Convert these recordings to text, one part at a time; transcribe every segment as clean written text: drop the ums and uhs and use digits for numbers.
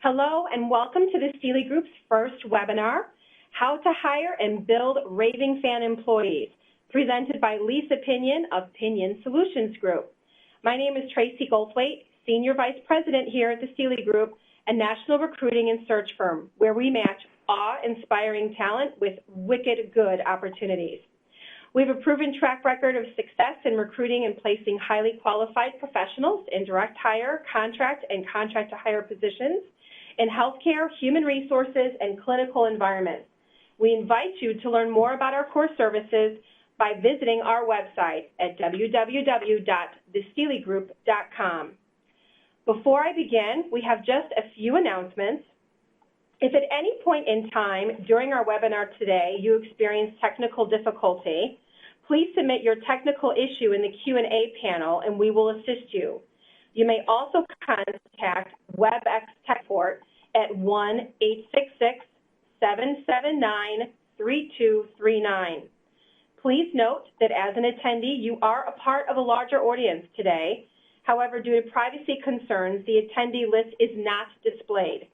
Hello and welcome to the Steely Group's first webinar, How to Hire and Build Raving Fan Employees, presented by Lisa Pinion of Pinion Solutions Group. My name is Tracey Goldthwaite, Senior Vice President here at the Steely Group, a national recruiting and search firm where we match awe-inspiring talent with wicked good opportunities. We have a proven track record of success in recruiting and placing highly qualified professionals in direct hire, contract, and contract-to-hire positions in healthcare, human resources, and clinical environments. We invite you to learn more about our core services by visiting our website at www.thesteelygroup.com. Before I begin, we have just a few announcements. If at any point in time during our webinar today you experience technical difficulty, please submit your technical issue in the Q&A panel and we will assist you. You may also contact WebEx Tech Support at 1-866-779-3239. Please note that as an attendee, you are a part of a larger audience today. However, due to privacy concerns, the attendee list is not displayed.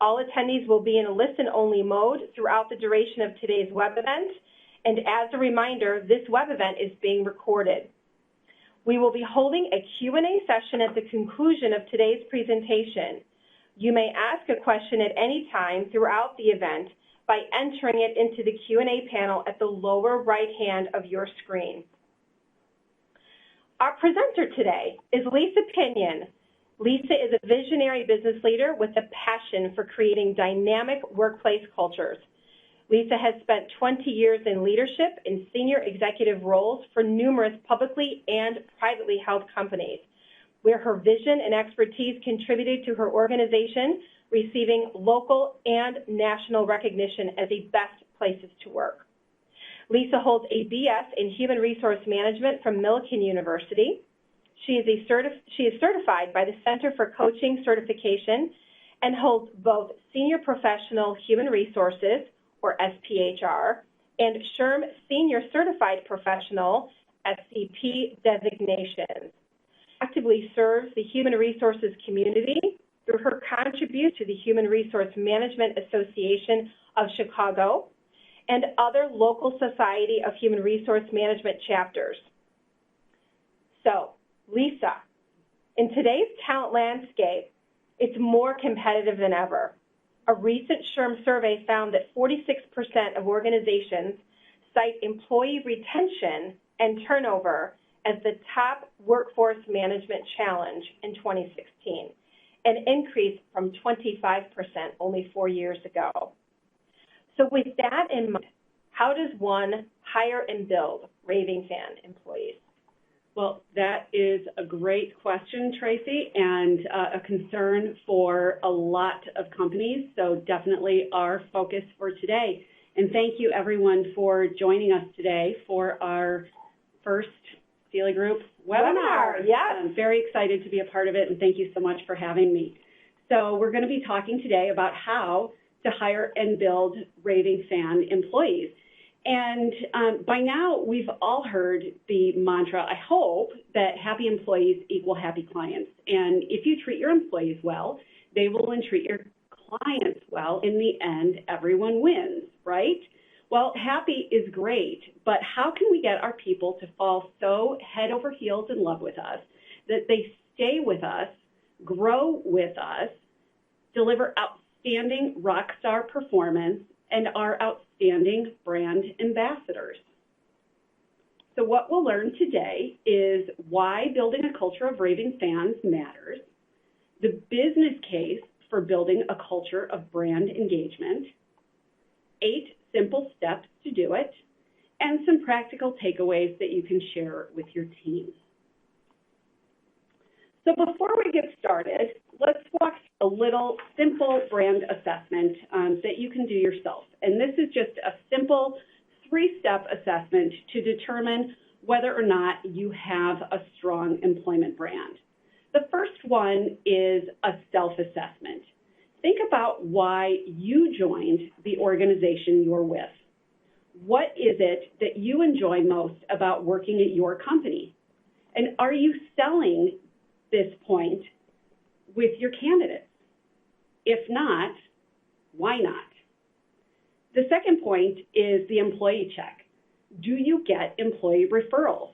All attendees will be in a listen-only mode throughout the duration of today's web event, and as a reminder, this web event is being recorded. We will be holding a Q&A session at the conclusion of today's presentation. You may ask a question at any time throughout the event by entering it into the Q&A panel at the lower right hand of your screen. Our presenter today is Lisa Pinion. Lisa is a visionary business leader with a passion for creating dynamic workplace cultures. Lisa has spent 20 years in leadership in senior executive roles for numerous publicly and privately held companies, where her vision and expertise contributed to her organization receiving local and national recognition as the best places to work. Lisa holds a BS in Human Resource Management from Millikan University. She is certified by the Center for Coaching Certification and holds both Senior Professional Human Resources, or SPHR, and SHRM Senior Certified Professional, SCP designations. Actively serves the human resources community through her contribution to the Human Resource Management Association of Chicago and other local Society of Human Resource Management chapters. So, Lisa, in today's talent landscape, it's more competitive than ever. A recent SHRM survey found that 46% of organizations cite employee retention and turnover as the top workforce management challenge in 2016, an increase from 25% only 4 years ago. So with that in mind, how does one hire and build Raving Fan employees? Well, that is a great question, Tracey, and a concern for a lot of companies, so definitely our focus for today. And thank you, everyone, for joining us today for our first Steely Group webinar. Yes. I'm very excited to be a part of it, and thank you so much for having me. So we're going to be talking today about how to hire and build Raving Fan employees. And by now, we've all heard the mantra, I hope, that happy employees equal happy clients. And if you treat your employees well, they will treat your clients well. In the end, everyone wins, right? Well, happy is great, but how can we get our people to fall so head over heels in love with us that they stay with us, grow with us, deliver outstanding rock star performance, and are outstanding brand ambassadors? So what we'll learn today is why building a culture of raving fans matters, the business case for building a culture of brand engagement, 8 simple steps to do it, and some practical takeaways that you can share with your team. So before we get started, let's walk through a little simple brand assessment that you can do yourself. And this is just a simple 3-step assessment to determine whether or not you have a strong employment brand. The first one is a self-assessment. Think about why you joined the organization you're with. What is it that you enjoy most about working at your company? And are you selling this point with your candidates? If not, why not? The second point is the employee check. Do you get employee referrals?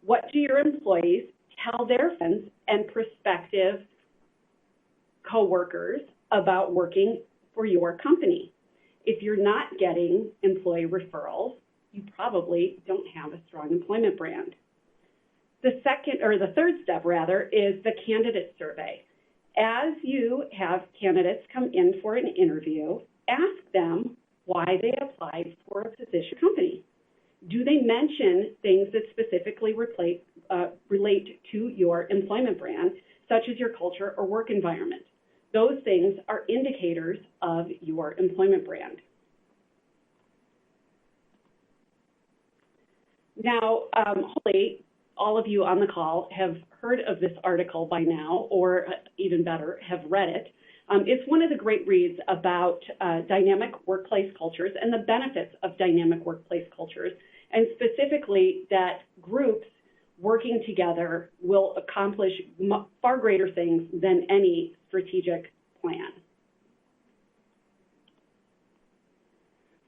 What do your employees tell their friends and prospective coworkers about working for your company? If you're not getting employee referrals, you probably don't have a strong employment brand. The third step is the candidate survey. As you have candidates come in for an interview, ask them why they applied for a position company. Do they mention things that specifically relate to your employment brand, such as your culture or work environment? Those things are indicators of your employment brand. Now, hopefully, all of you on the call have heard of this article by now, or even better, have read it. It's one of the great reads about dynamic workplace cultures and the benefits of dynamic workplace cultures, and specifically that groups working together will accomplish far greater things than any strategic plan.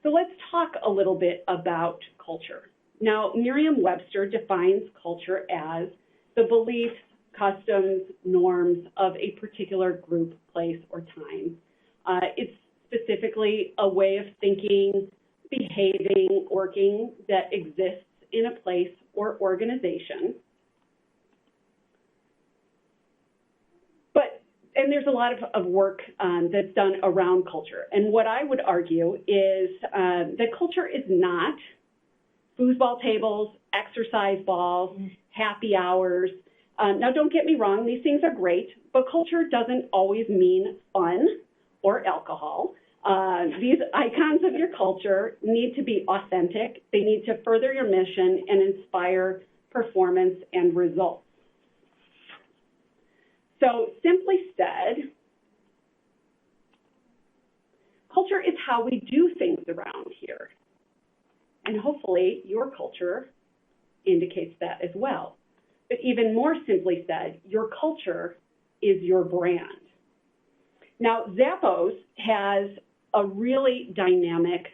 So let's talk a little bit about culture. Now, Merriam-Webster defines culture as the beliefs, customs, norms of a particular group, place, or time. It's specifically a way of thinking, behaving, working that exists in a place or organization. And there's a lot of work that's done around culture. And what I would argue is that culture is not foosball tables, exercise balls, happy hours. Now, don't get me wrong, these things are great, but culture doesn't always mean fun or alcohol. These icons of your culture need to be authentic. They need to further your mission and inspire performance and results. So, simply said, culture is how we do things around here. And hopefully your culture indicates that as well. But even more simply said, your culture is your brand. Now, Zappos has a really dynamic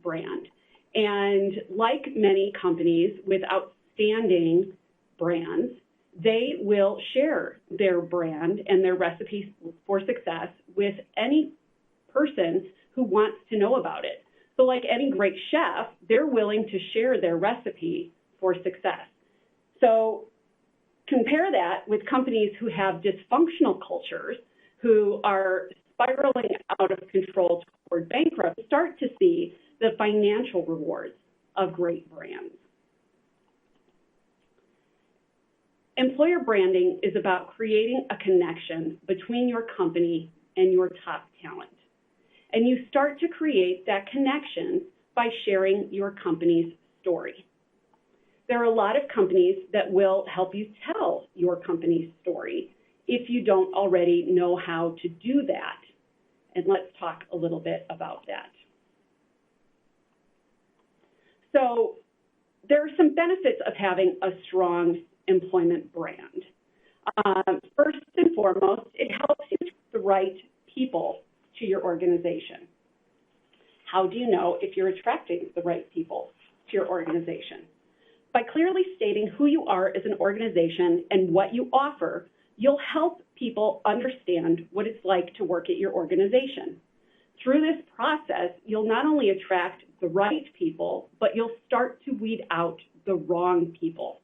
brand. And like many companies with outstanding brands, they will share their brand and their recipes for success with any person who wants to know about it. So like any great chef, they're willing to share their recipe for success. So compare that with companies who have dysfunctional cultures, who are spiraling out of control toward bankruptcy, start to see the financial rewards of great brands. Employer branding is about creating a connection between your company and your top talent. And you start to create that connection by sharing your company's story. There are a lot of companies that will help you tell your company's story if you don't already know how to do that. And let's talk a little bit about that. So there are some benefits of having a strong employment brand. First and foremost, it helps you attract the right people to your organization. How do you know if you're attracting the right people to your organization? By clearly stating who you are as an organization and what you offer, you'll help people understand what it's like to work at your organization. Through this process, you'll not only attract the right people, but you'll start to weed out the wrong people.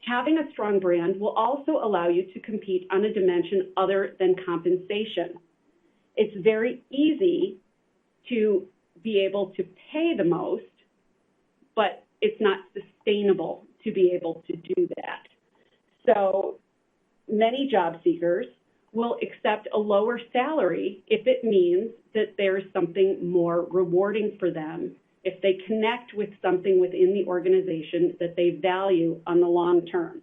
Having a strong brand will also allow you to compete on a dimension other than compensation. It's very easy to be able to pay the most, but it's not sustainable to be able to do that. So many job seekers will accept a lower salary if it means that there's something more rewarding for them, if they connect with something within the organization that they value on the long term.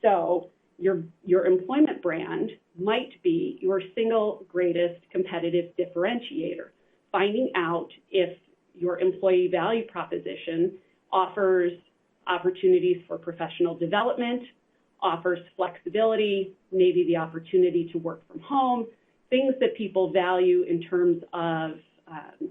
So your employment brand might be your single greatest competitive differentiator, finding out if your employee value proposition offers opportunities for professional development, offers flexibility, maybe the opportunity to work from home, things that people value in terms of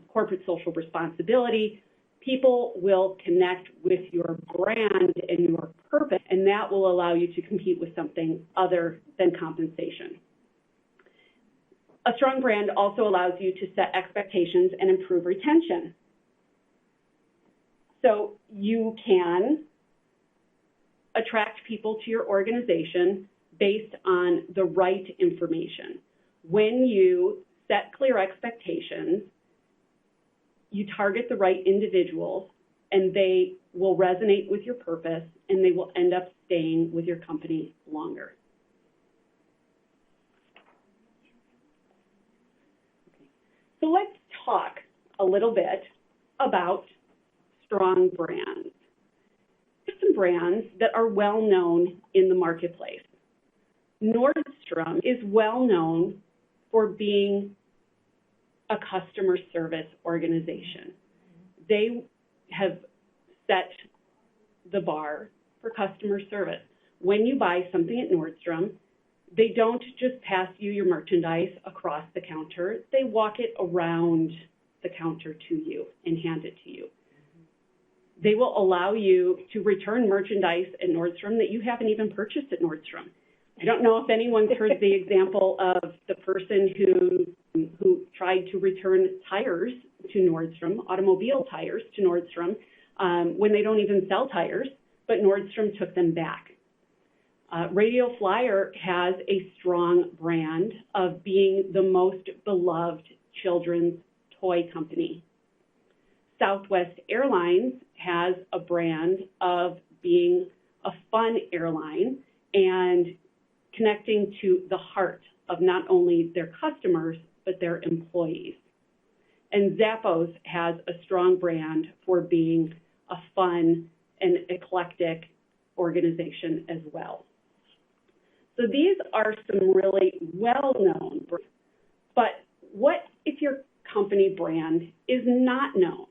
corporate social responsibility. People will connect with your brand and your purpose, and that will allow you to compete with something other than compensation. A strong brand also allows you to set expectations and improve retention. So you can attract people to your organization based on the right information. When you set clear expectations, you target the right individuals, and they will resonate with your purpose, and they will end up staying with your company longer. So let's talk a little bit about strong brands. There's some brands that are well known in the marketplace. Nordstrom is well known for being a customer service organization. They have set the bar for customer service. When you buy something at Nordstrom, they don't just pass you your merchandise across the counter. They walk it around the counter to you and hand it to you. They will allow you to return merchandise at Nordstrom that you haven't even purchased at Nordstrom. I don't know if anyone's heard the example of the person who tried to return tires to Nordstrom, automobile tires to Nordstrom, when they don't even sell tires, but Nordstrom took them back. Radio Flyer has a strong brand of being the most beloved children's toy company. Southwest Airlines has a brand of being a fun airline and connecting to the heart of not only their customers, but their employees. And Zappos has a strong brand for being a fun and eclectic organization as well. So these are some really well-known brands. But what if your company brand is not known?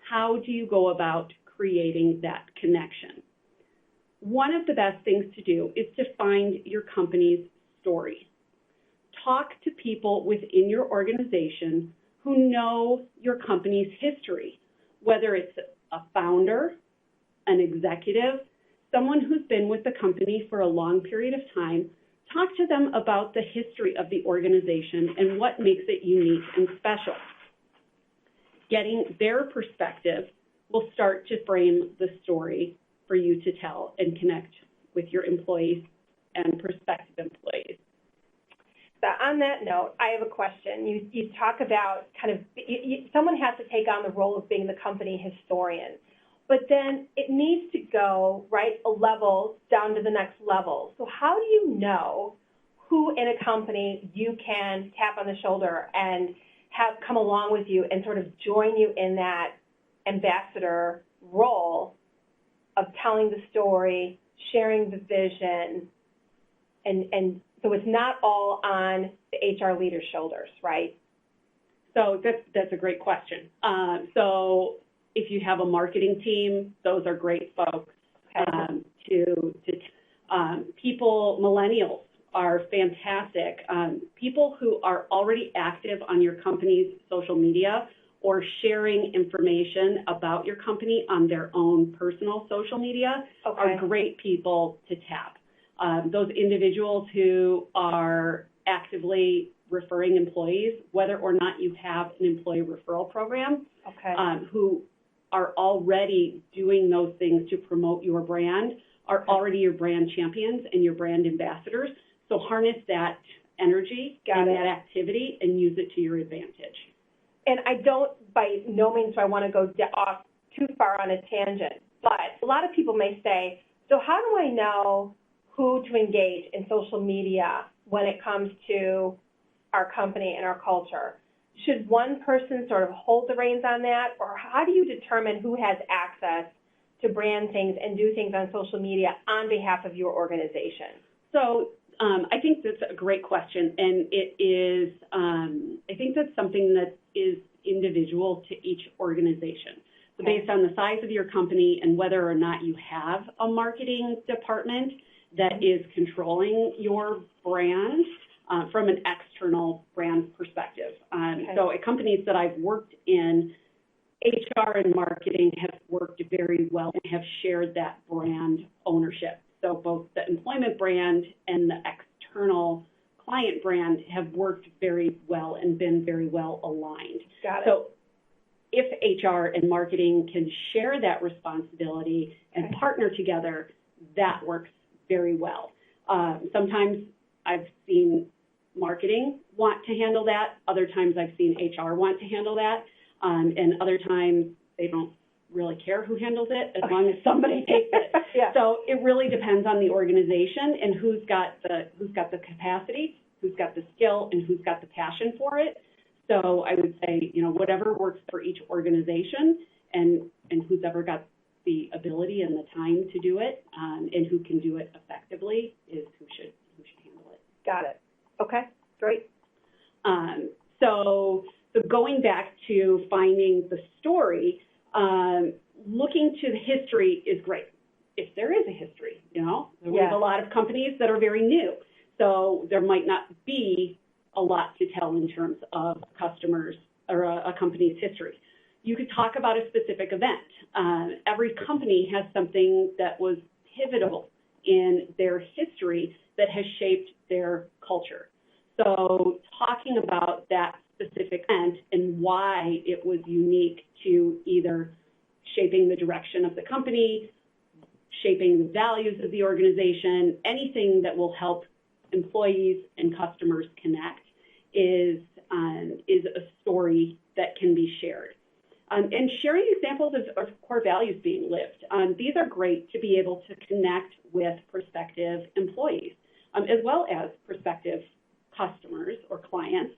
How do you go about creating that connection? One of the best things to do is to find your company's story. Talk to people within your organization who know your company's history, whether it's a founder, an executive, someone who's been with the company for a long period of time. Talk to them about the history of the organization and what makes it unique and special. Getting their perspective will start to frame the story for you to tell and connect with your employees and prospective employees. So on that note, I have a question. You talk about kind of, someone has to take on the role of being the company historian, but then it needs to go, right, a level down to the next level. So how do you know who in a company you can tap on the shoulder and have come along with you and sort of join you in that ambassador role of telling the story, sharing the vision, and so it's not all on the HR leader's shoulders, right? So that's a great question. So if you have a marketing team, those are great folks. People, millennials are fantastic. People who are already active on your company's social media or sharing information about your company on their own personal social media are great people to tap. Those individuals who are actively referring employees, whether or not you have an employee referral program, who are already doing those things to promote your brand, are already your brand champions and your brand ambassadors. So harness that energy and that activity and use it to your advantage. And I don't, by no means do I want to go off too far on a tangent, but a lot of people may say, so how do I know who to engage in social media when it comes to our company and our culture? Should one person sort of hold the reins on that, or how do you determine who has access to brand things and do things on social media on behalf of your organization? So I think that's a great question, and it is, I think that's something that is individual to each organization. So based on the size of your company and whether or not you have a marketing department that is controlling your brand from an external brand perspective. So at companies that I've worked in, HR and marketing have worked very well and have shared that brand ownership. So both the employment brand and the external client brand have worked very well and been very well aligned. Got it. So if HR and marketing can share that responsibility and partner together, that works very well. Sometimes I've seen marketing want to handle that. Other times I've seen HR want to handle that. And other times they don't really care who handles it as long as somebody takes it. So it really depends on the organization and who's got the capacity, who's got the skill, and who's got the passion for it. So I would say, whatever works for each organization and who's ever got the ability and the time to do it and who can do it effectively is who should handle it. Got it. Okay, great. So going back to finding the story, looking to the history is great. If there is a history, we have a lot of companies that are very new, so there might not be a lot to tell in terms of customers or a company's history. You could talk about a specific event. Every company has something that was pivotal in their history that has shaped their culture. So talking about that specific event and why it was unique to either shaping the direction of the company, shaping the values of the organization, anything that will help employees and customers connect is a story that can be shared. And sharing examples of core values being lived. These are great to be able to connect with prospective employees, as well as prospective customers or clients,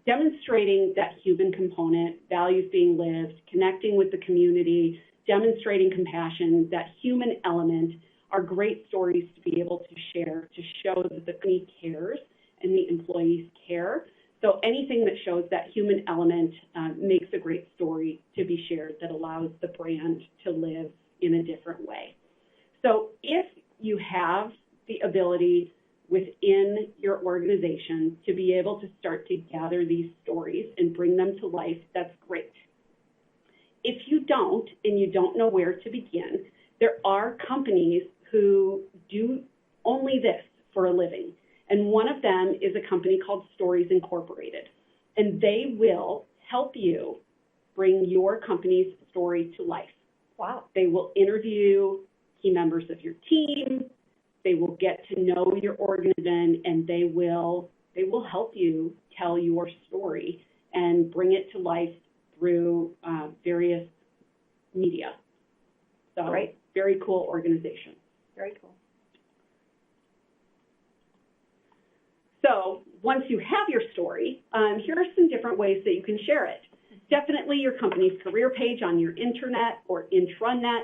demonstrating that human component, values being lived, connecting with the community, demonstrating compassion, that human element are great stories to be able to share to show that the company cares and the employees care. So anything that shows that human element makes a great story to be shared that allows the brand to live in a different way. So if you have the ability within your organization to be able to start to gather these stories and bring them to life, that's great. If you don't, and you don't know where to begin, there are companies who do only this for a living. And one of them is a company called Stories Incorporated. And they will help you bring your company's story to life. Wow. They will interview key members of your team. They will get to know your organization, and they will help you tell your story and bring it to life through various media. So, Great. Very cool organization. Very cool. So once you have your story, here are some different ways that you can share it. Definitely your company's career page on your intranet or intranet,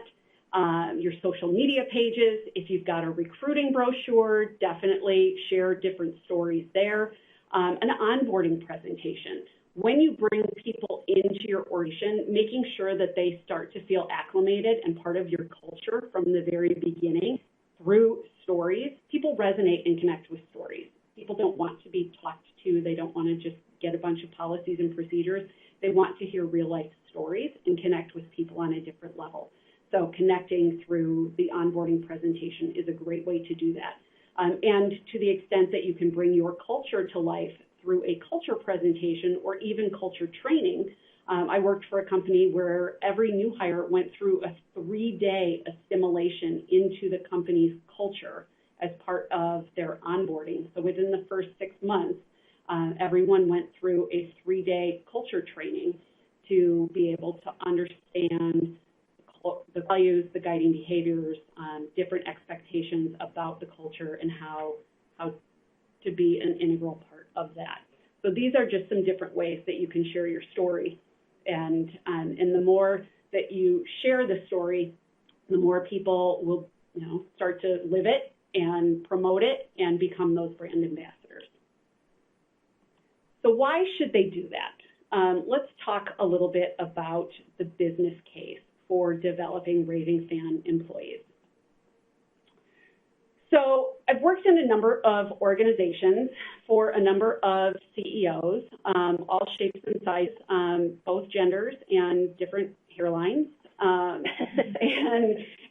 your social media pages. If you've got a recruiting brochure, definitely share different stories there. An onboarding presentation. When you bring people into your organization, making sure that they start to feel acclimated and part of your culture from the very beginning through stories. People resonate and connect with stories. People don't want to be talked to. They don't want to just get a bunch of policies and procedures. They want to hear real-life stories and connect with people on a different level. So connecting through the onboarding presentation is a great way to do that. And to the extent that you can bring your culture to life through a culture presentation or even culture training. I worked for a company where every new hire went through a 3-day assimilation into the company's culture as part of their onboarding. So within the first 6 months, everyone went through a 3-day culture training to be able to understand the values, the guiding behaviors, different expectations about the culture and how to be an integral part of that. So these are just some different ways that you can share your story. And the more that you share the story, the more people will start to live it and promote it and become those brand ambassadors. So why should they do that? Let's talk a little bit about the business case for developing Raving Fan employees. So I've worked in a number of organizations for a number of CEOs, all shapes and sizes, both genders and different hairlines.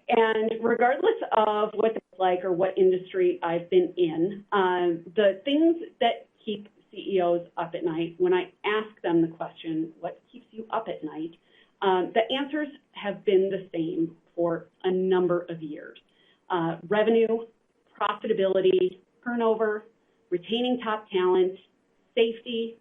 And regardless of what it's like or what industry I've been in, the things that keep CEOs up at night, when I ask them the question, what keeps you up at night, the answers have been the same for a number of years. Revenue, profitability, turnover, retaining top talent, safety,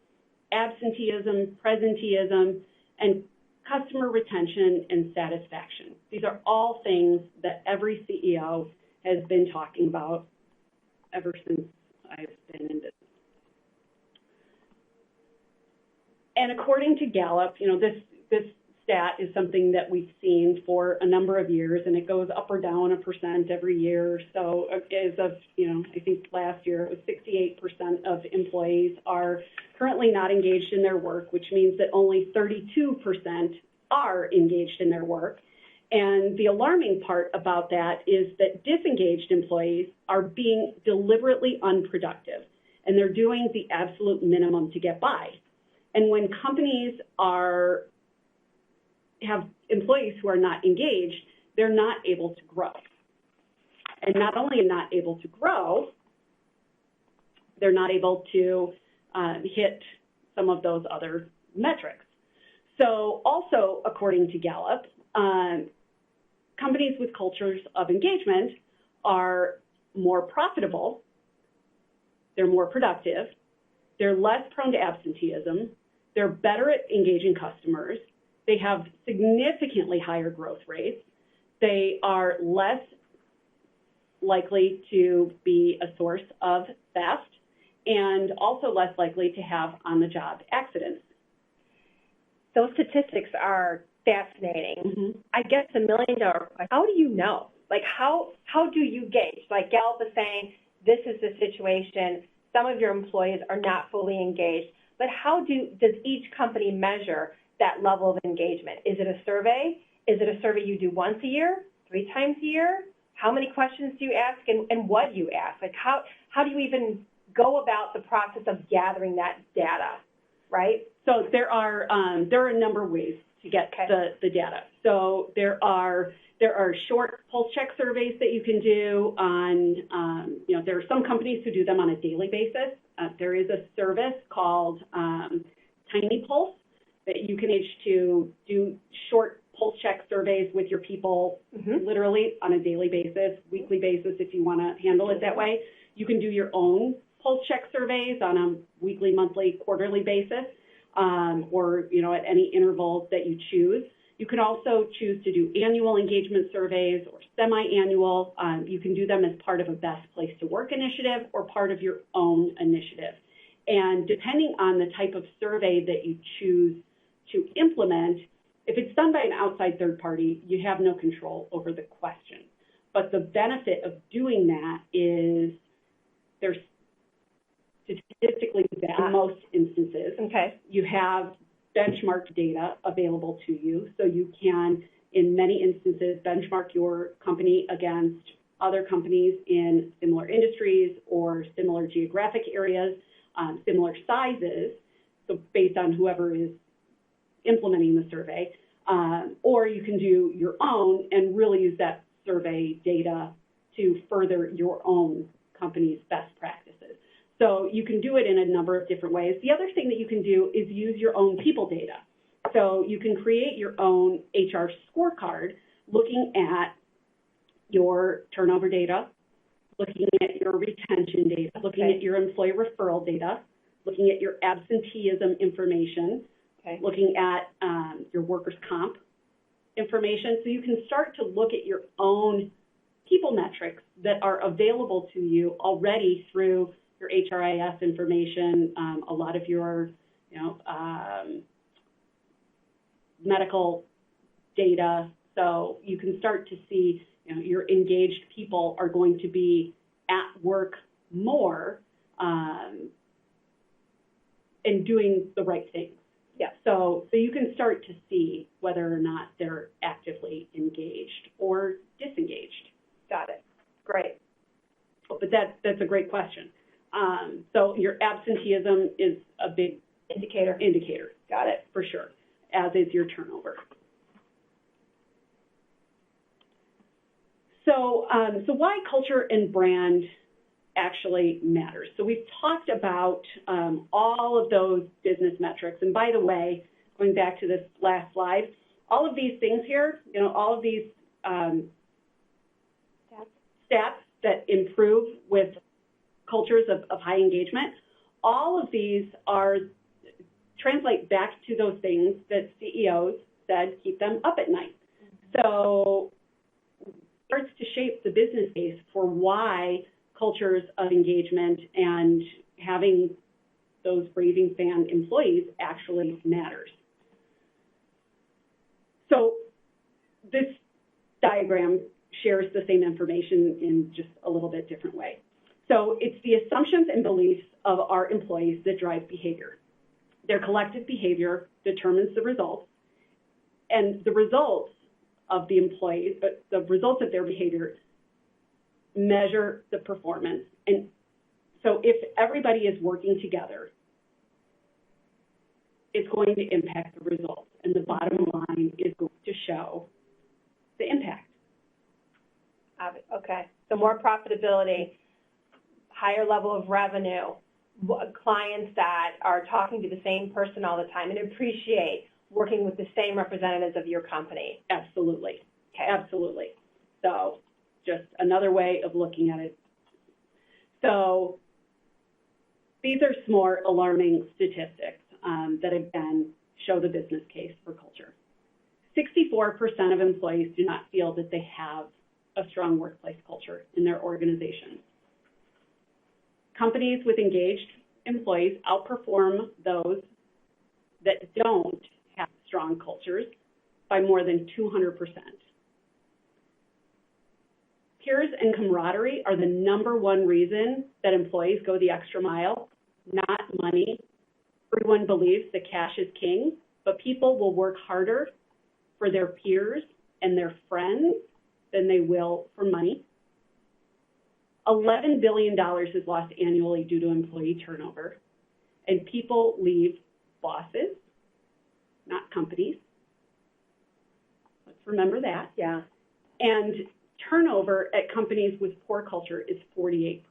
absenteeism, presenteeism, and customer retention and satisfaction. These are all things that every CEO has been talking about ever since I've been in business. And according to Gallup, this stat is something that we've seen for a number of years, and it goes up or down 1% every year. So as of, I think last year it was 68% of employees are currently not engaged in their work, which means that only 32% are engaged in their work. And the alarming part about that is that disengaged employees are being deliberately unproductive, and they're doing the absolute minimum to get by. And when companies have employees who are not engaged, they're not able to grow. And not only not able to grow, they're not able to hit some of those other metrics. So also, according to Gallup, companies with cultures of engagement are more profitable, they're more productive, they're less prone to absenteeism, they're better at engaging customers, they have significantly higher growth rates, they are less likely to be a source of theft, and also less likely to have on-the-job accidents. Those statistics are fascinating. Mm-hmm. I guess $1 million question, how do you know? Like, how do you gauge? Like Gallup is saying, this is the situation, some of your employees are not fully engaged, but how does each company measure that level of engagement? Is it a survey? Is it a survey you do once a year, 3 times a year? How many questions do you ask, and what do you ask? Like, how do you even go about the process of gathering that data, right? So there are a number of ways to get the data. So there are short pulse check surveys that you can do on, there are some companies who do them on a daily basis. There is a service called Tiny Pulse that you can use to do short pulse check surveys with your people, literally on a daily basis, weekly basis if you want to handle it that way. You can do your own pulse check surveys on a weekly, monthly, quarterly basis, or at any intervals that you choose. You can also choose to do annual engagement surveys or semi-annual. You can do them as part of a best place to work initiative or part of your own initiative. And depending on the type of survey that you choose to implement, if it's done by an outside third party, you have no control over the question. But the benefit of doing that is there's statistically in most instances, you have benchmark data available to you, so you can, in many instances, benchmark your company against other companies in similar industries or similar geographic areas, similar sizes, so based on whoever is implementing the survey, or you can do your own and really use that survey data to further your own company's best practices. So you can do it in a number of different ways. The other thing that you can do is use your own people data. So you can create your own HR scorecard looking at your turnover data, looking at your retention data, looking at your employee referral data, looking at your absenteeism information, looking at your workers' comp information. So you can start to look at your own people metrics that are available to you already through your HRIS information, a lot of your, medical data. So you can start to see, your engaged people are going to be at work more and doing the right things. Yeah. So you can start to see whether or not they're actively engaged or disengaged. Got it. Great. But that's a great question. So your absenteeism is a big Indicator. Got it, for sure, as is your turnover. So why culture and brand actually matters. So we've talked about all of those business metrics. And by the way, going back to this last slide, all of these things here, all of these stats that improve with cultures of high engagement, all of these translate back to those things that CEOs said keep them up at night. So it starts to shape the business case for why cultures of engagement and having those Raving Fan employees actually matters. So this diagram shares the same information in just a little bit different way. So it's the assumptions and beliefs of our employees that drive behavior. Their collective behavior determines the results, and the results of the employees, but the results of their behavior measure the performance. And so if everybody is working together, it's going to impact the results, and the bottom line is going to show the impact. Okay, so more profitability, higher level of revenue, clients that are talking to the same person all the time and appreciate working with the same representatives of your company. Absolutely. Okay. Absolutely. So just another way of looking at it. So these are some more alarming statistics that again show the business case for culture. 64% of employees do not feel that they have a strong workplace culture in their organization. Companies with engaged employees outperform those that don't have strong cultures by more than 200%. Peers and camaraderie are the #1 reason that employees go the extra mile, not money. Everyone believes that cash is king, but people will work harder for their peers and their friends than they will for money. $11 billion is lost annually due to employee turnover, and people leave bosses, not companies. Let's remember that. Yeah. And turnover at companies with poor culture is 48%,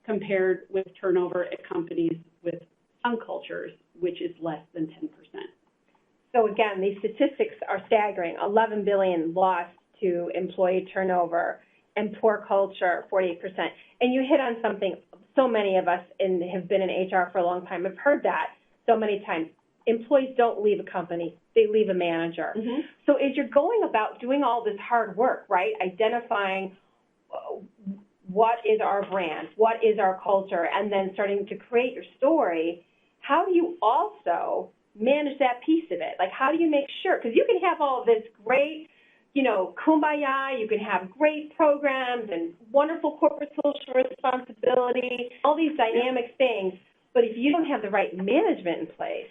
compared with turnover at companies with some cultures, which is less than 10%. So again, these statistics are staggering. 11 billion lost to employee turnover and poor culture, 48%. And you hit on something so many of us have been in HR for a long time have heard that so many times. Employees don't leave a company, they leave a manager. Mm-hmm. So as you're going about doing all this hard work, right, identifying what is our brand, what is our culture, and then starting to create your story, how do you also manage that piece of it? Like, how do you make sure? Because you can have all of this great, kumbaya, you can have great programs and wonderful corporate social responsibility, all these dynamic things, but if you don't have the right management in place,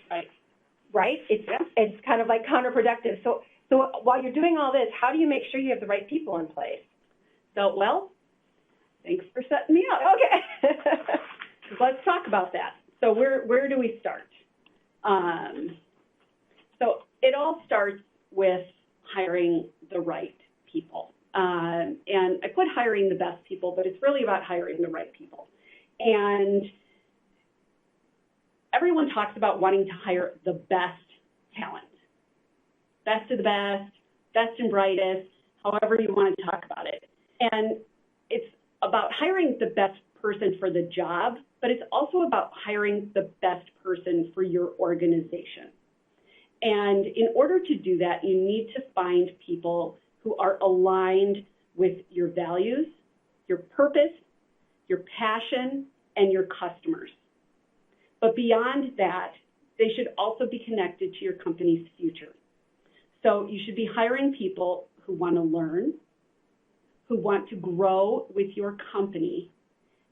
right, it's kind of like counterproductive. So while you're doing all this, how do you make sure you have the right people in place? So, well, thanks for setting me up. Okay. Let's talk about that. So where do we start? So it all starts with hiring the right people. And I put hiring the best people, but it's really about hiring the right people. And everyone talks about wanting to hire the best talent, best of the best and brightest, however you want to talk about it. And it's about hiring the best person for the job, but it's also about hiring the best person for your organization. And in order to do that, you need to find people who are aligned with your values, your purpose, your passion, and your customers. But beyond that, they should also be connected to your company's future. So you should be hiring people who want to learn, who want to grow with your company,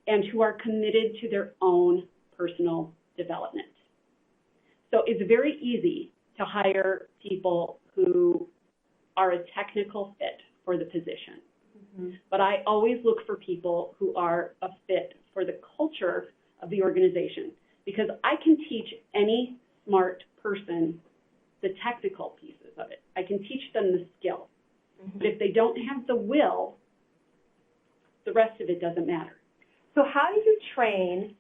and who are committed to their own personal development. So it's very easy to hire people who are a technical fit for the position. But I always look for people who are a fit for the culture of the organization, because I can teach any smart person the technical pieces of it. I can teach them the skill. But if they don't have the will, the rest of it doesn't matter. So how do you train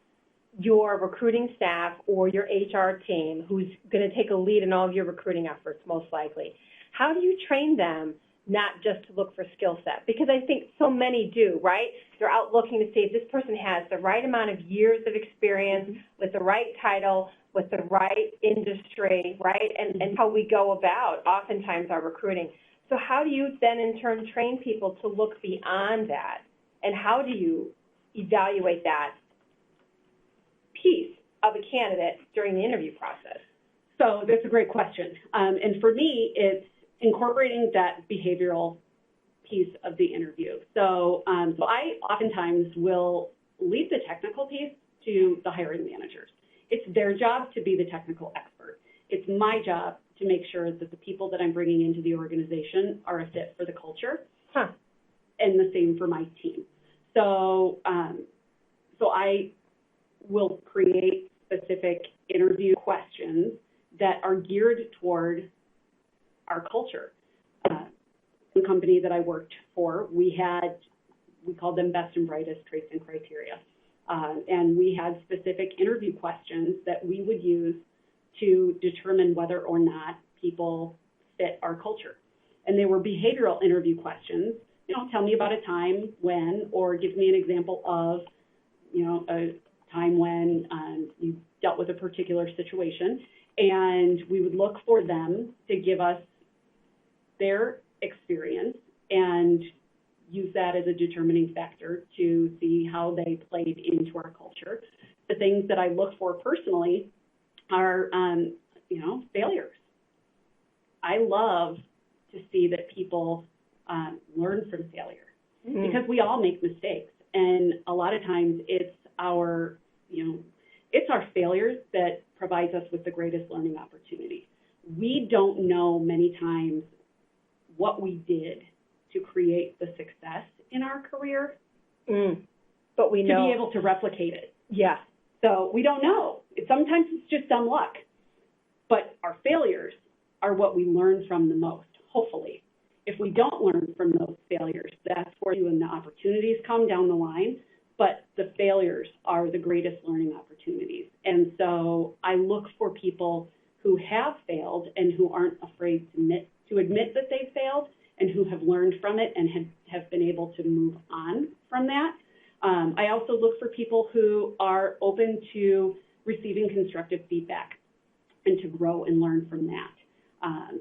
your recruiting staff or your HR team, who's going to take a lead in all of your recruiting efforts, most likely? How do you train them not just to look for skill set? Because I think so many do, right? They're out looking to see if this person has the right amount of years of experience, with the right title, with the right industry, right? And how we go about oftentimes our recruiting. So how do you then in turn train people to look beyond that? And how do you evaluate that piece of a candidate during the interview process? So that's a great question. And for me, it's incorporating that behavioral piece of the interview. So I oftentimes will leave the technical piece to the hiring managers. It's their job to be the technical expert. It's my job to make sure that the people that I'm bringing into the organization are a fit for the culture, and the same for my team. So, so I will create specific interview questions that are geared toward our culture. The company that I worked for, we called them best and brightest traits and criteria. And we had specific interview questions that we would use to determine whether or not people fit our culture. And they were behavioral interview questions. You know, tell me about a time when, or give me an example of, you know, a time when you dealt with a particular situation. And we would look for them to give us their experience and use that as a determining factor to see how they played into our culture. The things that I look for personally are, you know, failures. I love to see that people learn from failure, because we all make mistakes. And a lot of times it's our, you know, it's our failures that provides us with the greatest learning opportunity. We don't know many times what we did to create the success in our career, but we know to be able to replicate it. Yeah. So we don't know. Sometimes it's just dumb luck. But our failures are what we learn from the most, hopefully. If we don't learn from those failures, that's where when the opportunities come down the line. But the failures are the greatest learning opportunities. And so I look for people who have failed and who aren't afraid to admit that they failed, and who have learned from it and have been able to move on from that. I also look for people who are open to receiving constructive feedback and to grow and learn from that.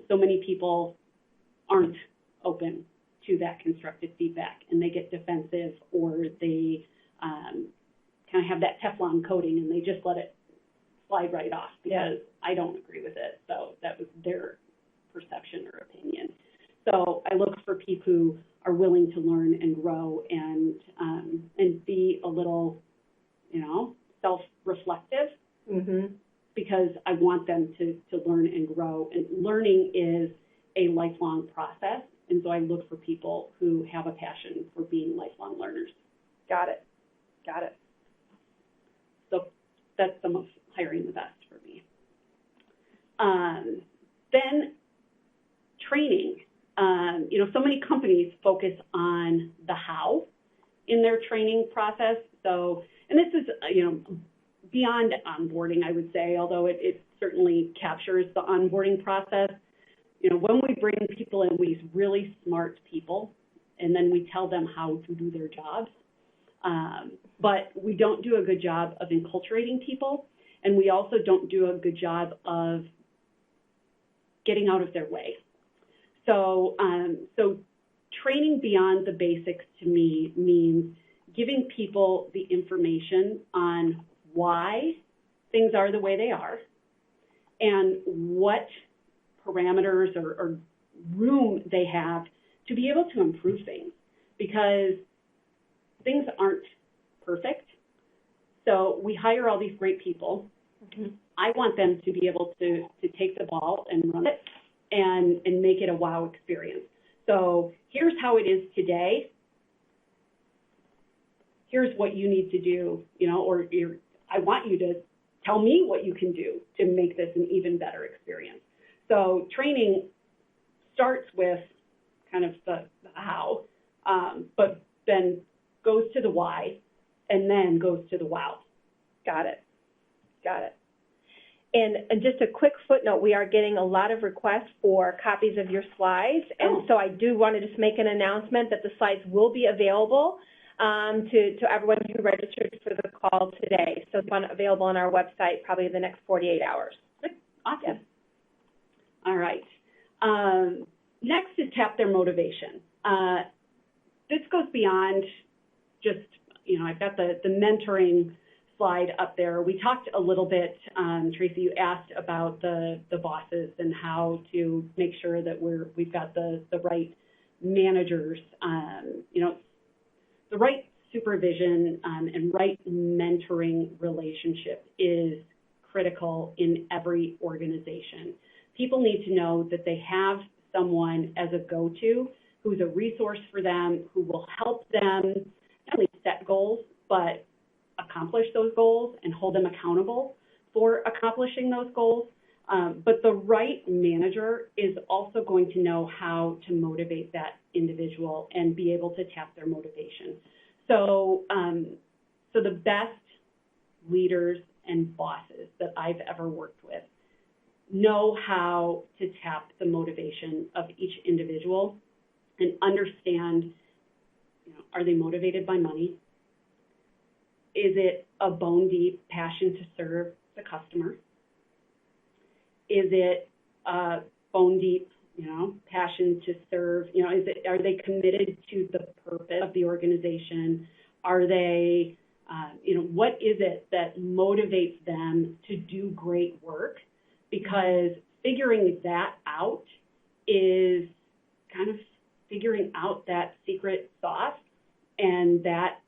So many people aren't open to that constructive feedback, and they get defensive, or they kind of have that Teflon coating and they just let it slide right off because I don't agree with it. So that was their perception or opinion. So I look for people who are willing to learn and grow and be a little, you know, self-reflective, because I want them to learn and grow. And learning is a lifelong process, and so I look for people who have a passion for being lifelong learners. Got it. Got it. So that's some of hiring the best for me. Then training. You know, so many companies focus on the how in their training process. So, and this is, you know, beyond onboarding, I would say, although it certainly captures the onboarding process. You know, when we bring people in, these really smart people, and then we tell them how to do their jobs, but we don't do a good job of enculturating people, and we also don't do a good job of getting out of their way. So, so training beyond the basics to me means giving people the information on why things are the way they are and what parameters or room they have to be able to improve things, because things aren't perfect. So we hire all these great people. I want them to be able to take the ball and run it and make it a wow experience. So here's how it is today. here's what you need to do, or I want you to tell me what you can do to make this an even better experience. So training starts with kind of the how, but then goes to the why, and then goes to the wow. Got it. And just a quick footnote, we are getting a lot of requests for copies of your slides, and so I do want to just make an announcement that the slides will be available to everyone who registered for the call today. So it's available on our website probably in the next 48 hours. Awesome. Yes. All right. Next is tap their motivation. This goes beyond just, I've got the mentoring slide up there. We talked a little bit, Tracey, you asked about the bosses and how to make sure that we've got the right managers, the right supervision and right mentoring relationship is critical in every organization. People need to know that they have someone as a go-to who's a resource for them, who will help them not only set goals, but accomplish those goals and hold them accountable for accomplishing those goals. But the right manager is also going to know how to motivate that individual and be able to tap their motivation. So, so the best leaders and bosses that I've ever worked with know how to tap the motivation of each individual and understand, are they motivated by money? Is it a bone deep passion to serve the customer? Is it a bone deep, passion to serve? Are they committed to the purpose of the organization? Are they, what is it that motivates them to do great work? Because figuring that out is kind of figuring out that secret sauce and that,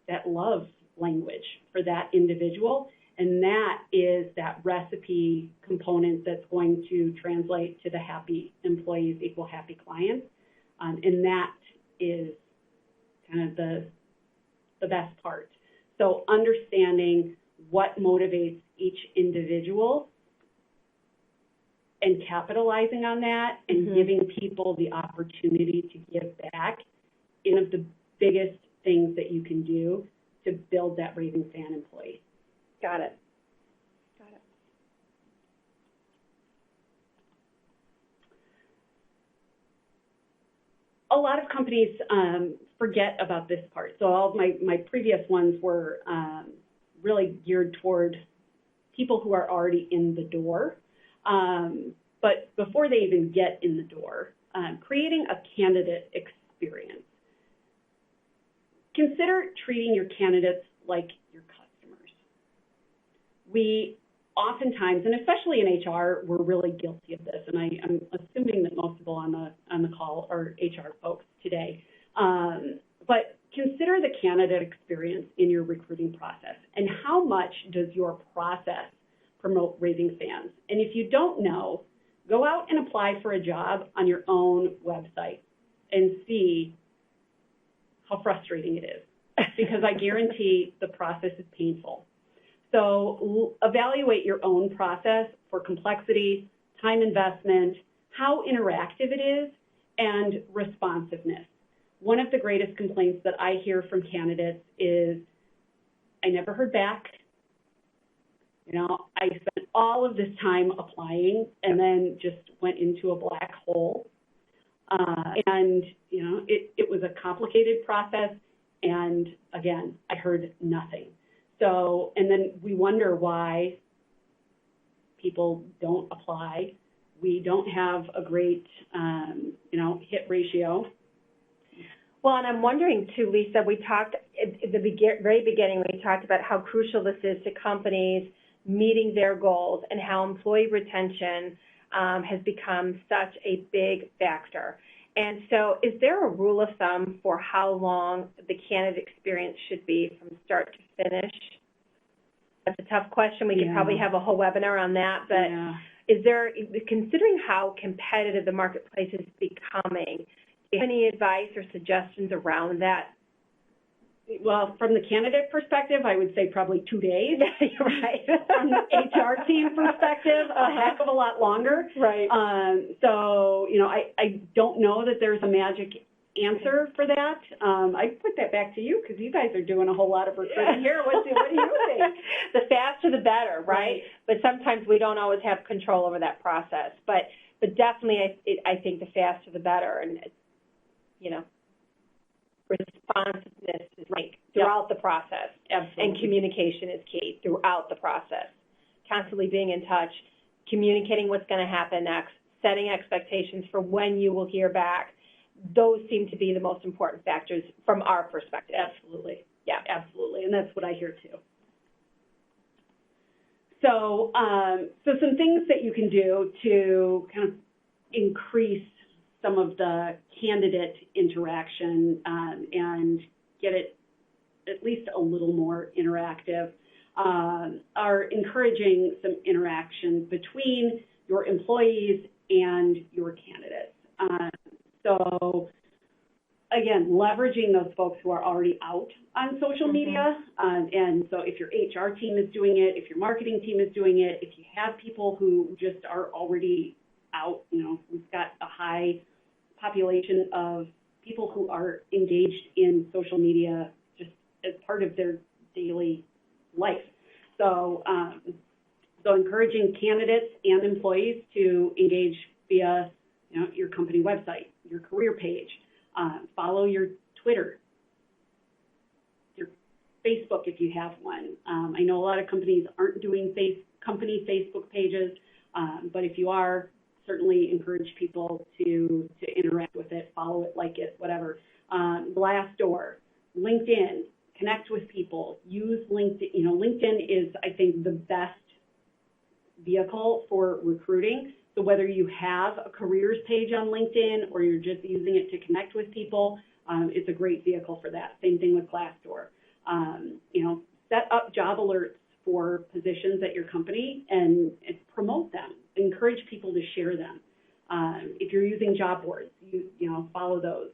that love language for that individual. And that is that recipe component that's going to translate to the happy employees equal happy clients. And that is kind of the best part. So understanding what motivates each individual and capitalizing on that and giving people the opportunity to give back is one of the biggest things that you can do to build that Raving Fan employee. Got it. A lot of companies forget about this part. So all of my previous ones were really geared toward people who are already in the door. But before they even get in the door, creating a candidate experience. Consider treating your candidates like your customers. We oftentimes, and especially in HR, we're really guilty of this, and I'm assuming that most people on the call are HR folks today. But consider the candidate experience in your recruiting process, and how much does your process promote Raving Fans? And if you don't know, go out and apply for a job on your own website and see how frustrating it is, because I guarantee the process is painful. So evaluate your own process for complexity, time investment, how interactive it is, and responsiveness. One of the greatest complaints that I hear from candidates is, I never heard back. I spent all of this time applying and then just went into a black hole. And, it was a complicated process. And again, I heard nothing. So, and then we wonder why people don't apply. We don't have a great, hit ratio. Well, and I'm wondering too, Lisa, we talked at the very beginning, we talked about how crucial this is to companies meeting their goals and how employee retention has become such a big factor. And so is there a rule of thumb for how long the candidate experience should be from start to finish? That's a tough question. We could probably have a whole webinar on that. But is there, considering how competitive the marketplace is becoming, do you have any advice or suggestions around that Well, from the candidate perspective, I would say probably 2 days. Right. From the HR team perspective, a heck of a lot longer. Right. So, you know, I don't know that there's a magic answer for that. I put that back to you because you guys are doing a whole lot of recruiting here. What do you think? The faster the better, right? But sometimes we don't always have control over that process. But definitely, I think the faster the better, and you know, responsiveness is right throughout the process. Absolutely. And communication is key throughout the process. Constantly being in touch, communicating what's going to happen next, setting expectations for when you will hear back. Those seem to be the most important factors from our perspective. Absolutely. Yeah. Absolutely. And that's what I hear too. So, so some things that you can do to kind of increase some of the candidate interaction and get it at least a little more interactive are encouraging some interaction between your employees and your candidates. So again, leveraging those folks who are already out on social media. And so if your HR team is doing it, if your marketing team is doing it, if you have people who just are already out, you know, we've got a high population of people who are engaged in social media just as part of their daily life. So, so encouraging candidates and employees to engage via, you know, your company website, your career page, follow your Twitter, your Facebook if you have one. I know a lot of companies aren't doing company Facebook pages, but if you are, certainly encourage people to interact with it, follow it, like it, whatever. Glassdoor, LinkedIn, connect with people, use LinkedIn. You know, LinkedIn is, I think, the best vehicle for recruiting. So whether you have a careers page on LinkedIn or you're just using it to connect with people, it's a great vehicle for that. Same thing with Glassdoor. You know, set up job alerts for positions at your company and promote them. Encourage people to share them. If you're using job boards, you know, follow those.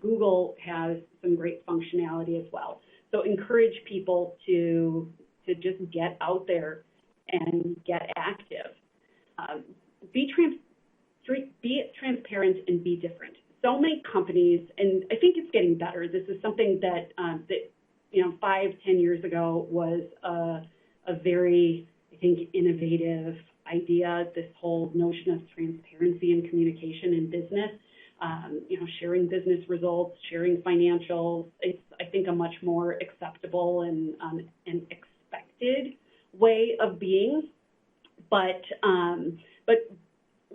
Google has some great functionality as well. So encourage people to just get out there and get active. Be transparent and be different. So many companies, and I think it's getting better. This is something that you know, 5-10 years ago was a very, I think, innovative idea. This whole notion of transparency and communication in business. You know, sharing business results, sharing financials. It's, I think, a much more acceptable and expected way of being. But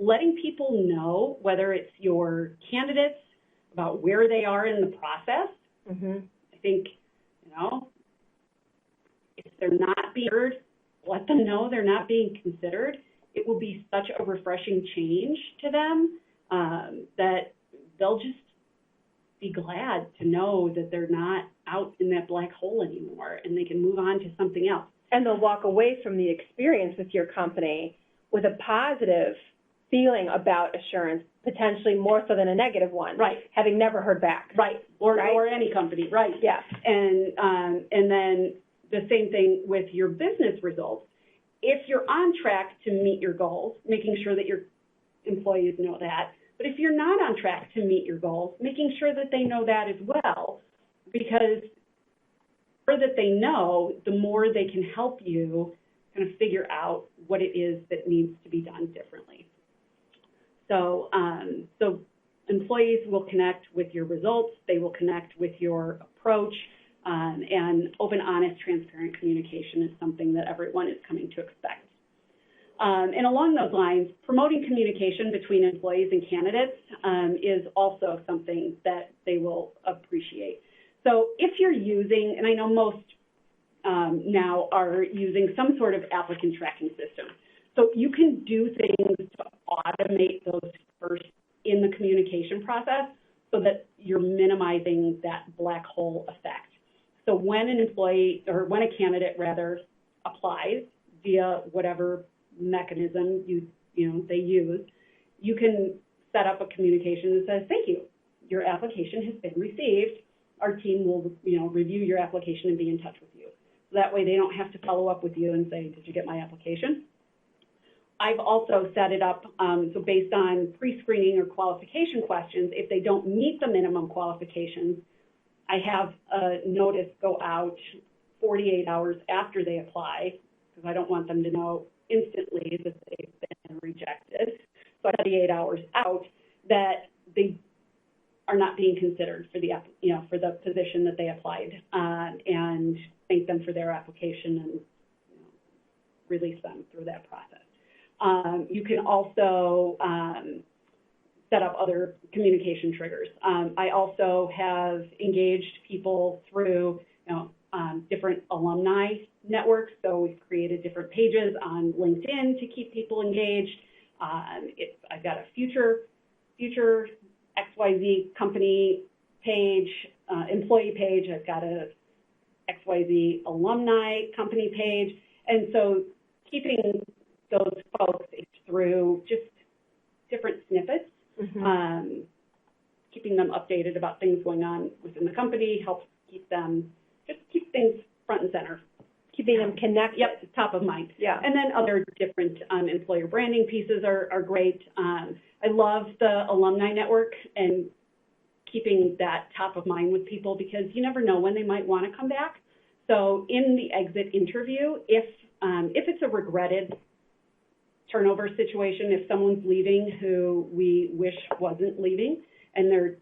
letting people know, whether it's your candidates, about where they are in the process. I think, you know, if they're not being heard, let them know they're not being considered. It will be such a refreshing change to them that they'll just be glad to know that they're not out in that black hole anymore and they can move on to something else. And they'll walk away from the experience with your company with a positive feeling about Assurance, potentially more so than a negative one. Right. Having never heard back. Right. Or any company. Right. Yeah. And then the same thing with your business results. If you're on track to meet your goals, making sure that your employees know that. But if you're not on track to meet your goals, making sure that they know that as well, because the more that they know, the more they can help you kind of figure out what it is that needs to be done differently. So, so employees will connect with your results, they will connect with your approach, and open, honest, transparent communication is something that everyone is coming to expect. And along those lines, promoting communication between employees and candidates is also something that they will appreciate. So if you're using, and I know most now are using some sort of applicant tracking system, so you can do things to automate those first in the communication process so that you're minimizing that black hole effect. So when an employee, or when a candidate rather, applies via whatever mechanism they use, you can set up a communication that says, thank you, your application has been received. our team will, review your application and be in touch with you. So that way they don't have to follow up with you and say, did you get my application? I've also set it up, so based on pre-screening or qualification questions, if they don't meet the minimum qualifications, I have a notice go out 48 hours after they apply, because I don't want them to know instantly that they've been rejected. So 48 hours out that they are not being considered for the, for the position that they applied, and thank them for their application and release them through that process. You can also set up other communication triggers. I also have engaged people through, different alumni networks. So we've created different pages on LinkedIn to keep people engaged. I've got a future XYZ company page, employee page. I've got a XYZ alumni company page. And so keeping those folks through just different snippets, keeping them updated about things going on within the company helps keep things front and center. Keeping them connected. Yep, top of mind. Yeah. And then other different employer branding pieces are great. I love the alumni network and keeping that top of mind with people, because you never know when they might want to come back. So in the exit interview, if it's a regretted turnover situation, if someone's leaving who we wish wasn't leaving and they're,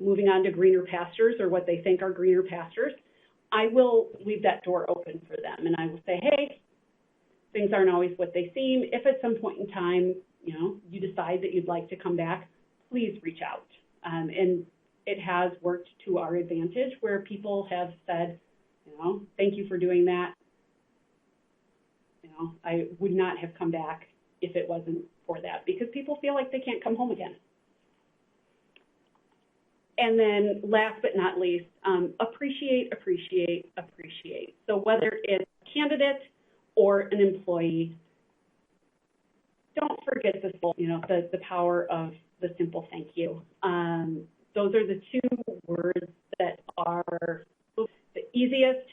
moving on to greener pastures or what they think are greener pastures, I will leave that door open for them. And I will say, hey, things aren't always what they seem. If at some point in time, you decide that you'd like to come back, please reach out. And it has worked to our advantage where people have said, thank you for doing that. I would not have come back if it wasn't for that, because people feel like they can't come home again. And then last but not least, appreciate. So whether it's a candidate or an employee, don't forget the power of the simple thank you. Those are the two words that are the easiest,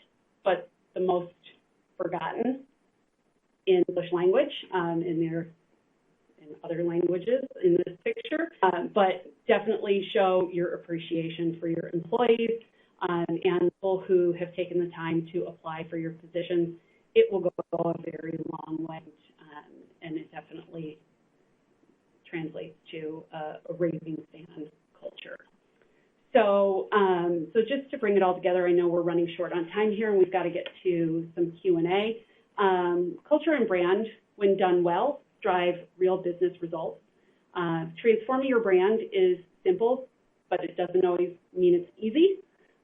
but the most forgotten in English language, in other languages in this picture, but definitely show your appreciation for your employees and people who have taken the time to apply for your positions. It will go a very long way, and it definitely translates to a raving fan culture. So, so just to bring it all together, I know we're running short on time here, and we've got to get to some Q&A. Culture and brand, when done well, drive real business results. Transforming your brand is simple, but it doesn't always mean it's easy.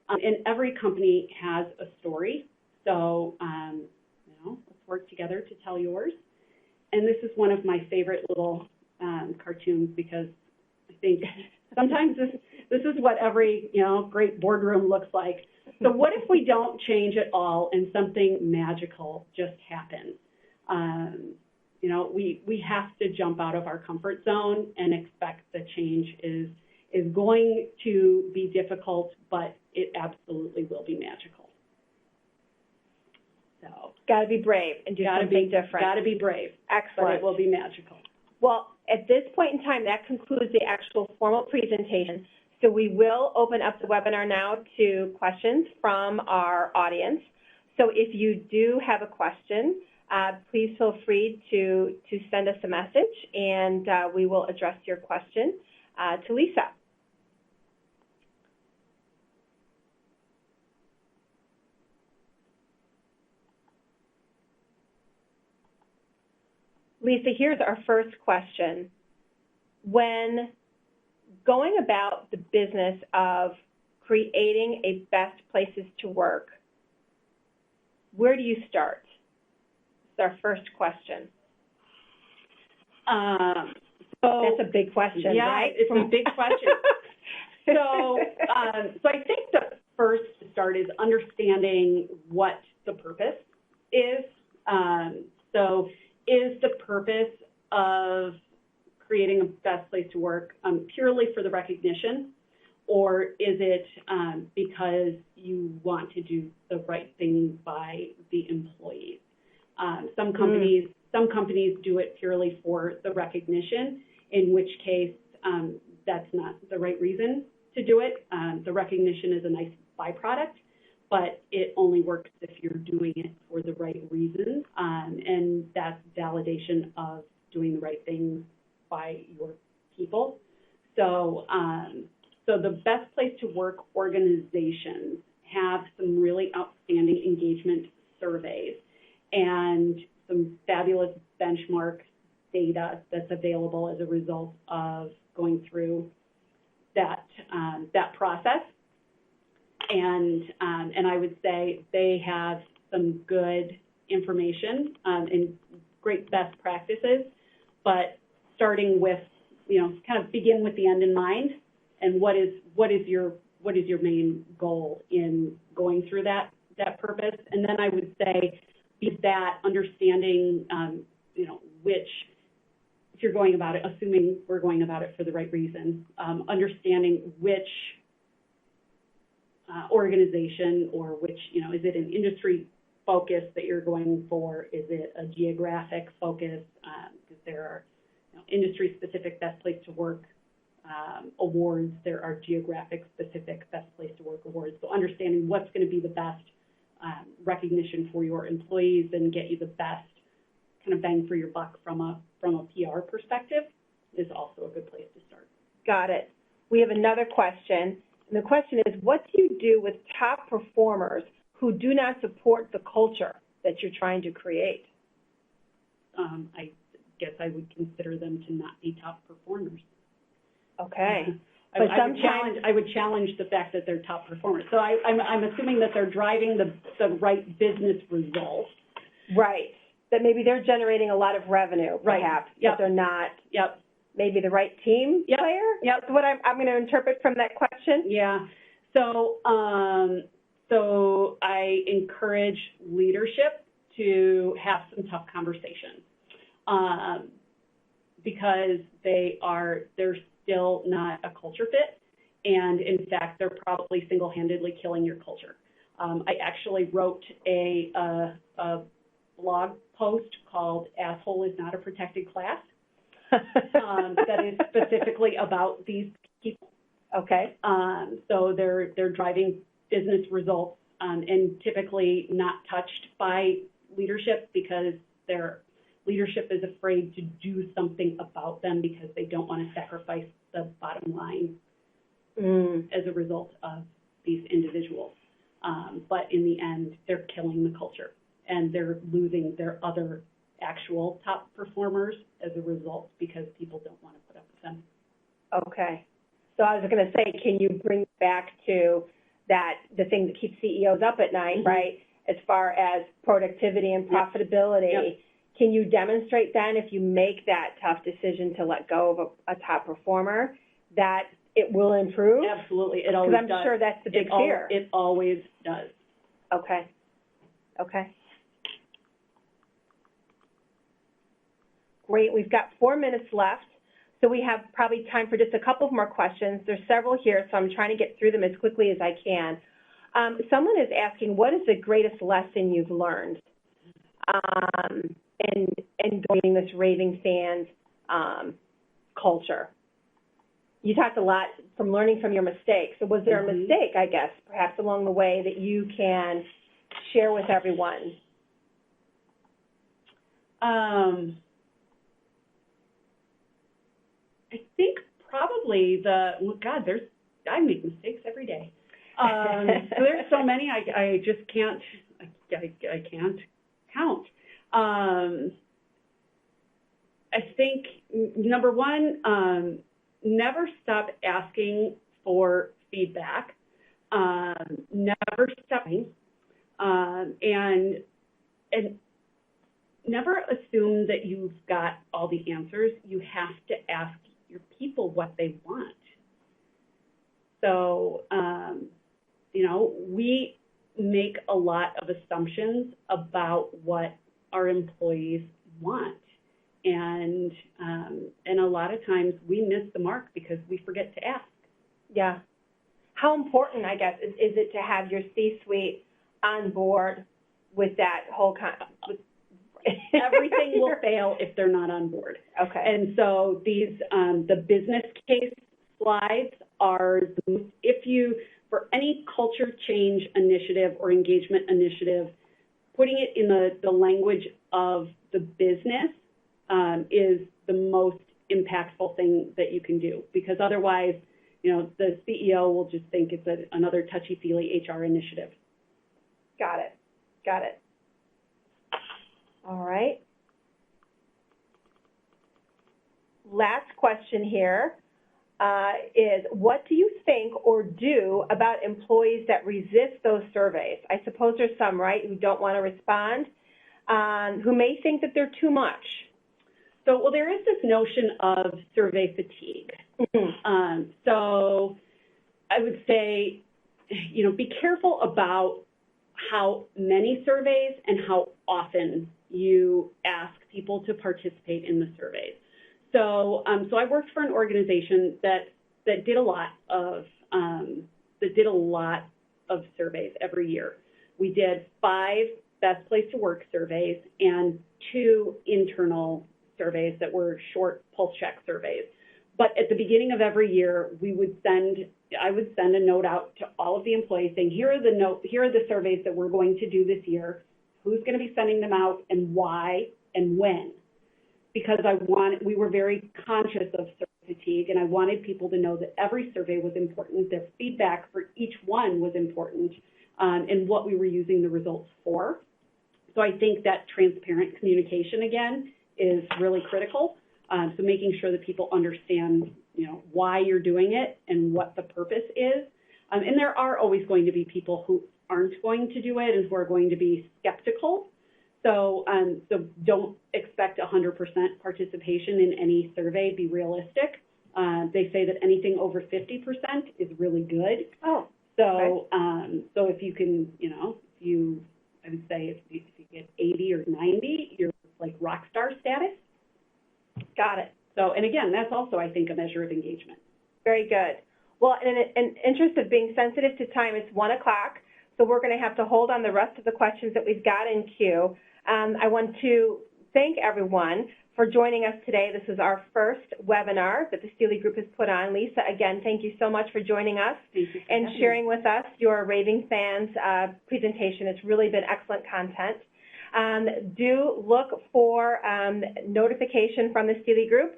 And every company has a story. So, let's work together to tell yours. And this is one of my favorite little cartoons, because I think sometimes this is what every, great boardroom looks like. So what if we don't change at all and something magical just happens? We have to jump out of our comfort zone and expect that change is going to be difficult, but it absolutely will be magical. So got to be brave and do something different. Got to be brave. Excellent. But it will be magical. Well, at this point in time, that concludes the actual formal presentation. So we will open up the webinar now to questions from our audience. So if you do have a question, please feel free to send us a message, and we will address your question to Lisa. Lisa, here's our first question. When going about the business of creating a best places to work, where do you start? Our first question. So that's a big question, right? It's a big question. So I think the first start is understanding what the purpose is. So is the purpose of creating a best place to work purely for the recognition, or is it because you want to do the right thing by the employees? Some companies do it purely for the recognition, in which case that's not the right reason to do it. The recognition is a nice byproduct, but it only works if you're doing it for the right reasons, and that's validation of doing the right thing by your people. So, so the best place to work organizations have some really outstanding engagement surveys and some fabulous benchmark data that's available as a result of going through that process. And I would say they have some good information and great best practices, but starting with, kind of begin with the end in mind, and what is your main goal in going through that purpose. And then I would say is that understanding, which, if you're going about it, assuming we're going about it for the right reason, understanding which organization or which, is it an industry focus that you're going for? Is it a geographic focus? Because there are industry-specific Best Place to Work awards. There are geographic-specific Best Place to Work awards. So understanding what's going to be the best recognition for your employees and get you the best kind of bang for your buck from a PR perspective is also a good place to start. Got it. We have another question, and the question is, what do you do with top performers who do not support the culture that you're trying to create? I guess I would consider them to not be top performers. Okay. But I would challenge the fact that they're top performers. So I'm assuming that they're driving the right business results. Right. That maybe they're generating a lot of revenue, perhaps, Yep. but they're not Yep. maybe the right team Yep. player? Yep. That's what I'm going to interpret from that question. Yeah. So I encourage leadership to have some tough conversations because they're still not a culture fit, and in fact, they're probably single-handedly killing your culture. I actually wrote a blog post called "Asshole is Not a Protected Class" that is specifically about these people. Okay. So they're driving business results and typically not touched by leadership because their leadership is afraid to do something about them because they don't want to sacrifice the bottom line as a result of these individuals. But in the end, they're killing the culture, and they're losing their other actual top performers as a result because people don't want to put up with them. Okay. So I was going to say, can you bring back to that the thing that keeps CEOs up at night, right, as far as productivity and profitability? Yep. Can you demonstrate then, if you make that tough decision to let go of a top performer, that it will improve? Absolutely. It always does. Because I'm sure that's the big fear. It always does. Okay. Okay. Great. We've got 4 minutes left, so we have probably time for just a couple of more questions. There's several here, so I'm trying to get through them as quickly as I can. Someone is asking, what is the greatest lesson you've learned in joining this Raving Fans culture? You talked a lot from learning from your mistakes. So was there a mistake, I guess, perhaps along the way that you can share with everyone? I think probably I make mistakes every day. So there's so many I just can't count. I think number one, never stop asking for feedback. Never stopping, and never assume that you've got all the answers. You have to ask your people what they want. So, we make a lot of assumptions about what our employees want. And a lot of times we miss the mark because we forget to ask. Yeah. how important, I guess, is it to have your C-suite on board with that whole Everything will fail if they're not on board. Okay. And so these, the business case slides are, for any culture change initiative or engagement initiative, putting it in the language of the business is the most impactful thing that you can do, because otherwise, the CEO will just think it's another touchy-feely HR initiative. Got it. Got it. All right. Last question here is, what do you think or do about employees that resist those surveys? I suppose there's some, right, who don't want to respond, who may think that they're too much. So, well, there is this notion of survey fatigue. Mm-hmm. So I would say, be careful about how many surveys and how often you ask people to participate in the surveys. So, so I worked for an organization that did a lot of surveys every year. We did 5 best place to work surveys and 2 internal surveys that were short pulse check surveys. But at the beginning of every year, I would send a note out to all of the employees saying, here are the surveys that we're going to do this year, who's going to be sending them out and why and when. Because we were very conscious of survey fatigue, and I wanted people to know that every survey was important, their feedback for each one was important, and what we were using the results for. So I think that transparent communication, again, is really critical. So making sure that people understand, why you're doing it and what the purpose is. And there are always going to be people who aren't going to do it and who are going to be skeptical. So, so don't expect 100% participation in any survey. Be realistic. They say that anything over 50% is really good. Oh. So, okay. So if you can, I would say if you get 80 or 90, you're like rock star status. Got it. So, and again, that's also, I think, a measure of engagement. Very good. Well, in interest of being sensitive to time, it's 1 o'clock, so we're going to have to hold on the rest of the questions that we've got in queue. I want to thank everyone for joining us today. This is our first webinar that the Steely Group has put on. Lisa, again, thank you so much for joining us and sharing with us your Raving Fans presentation. It's really been excellent content. Do look for notification from the Steely Group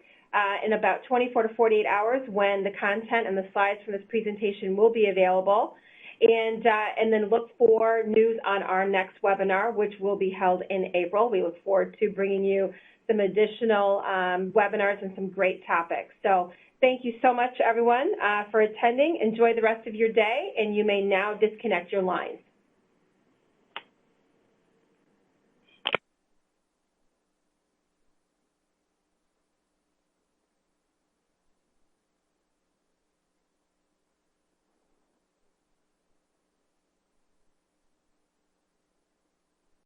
in about 24 to 48 hours when the content and the slides from this presentation will be available. And then look for news on our next webinar, which will be held in April. We look forward to bringing you some additional webinars and some great topics. So thank you so much, everyone, for attending. Enjoy the rest of your day, and you may now disconnect your lines.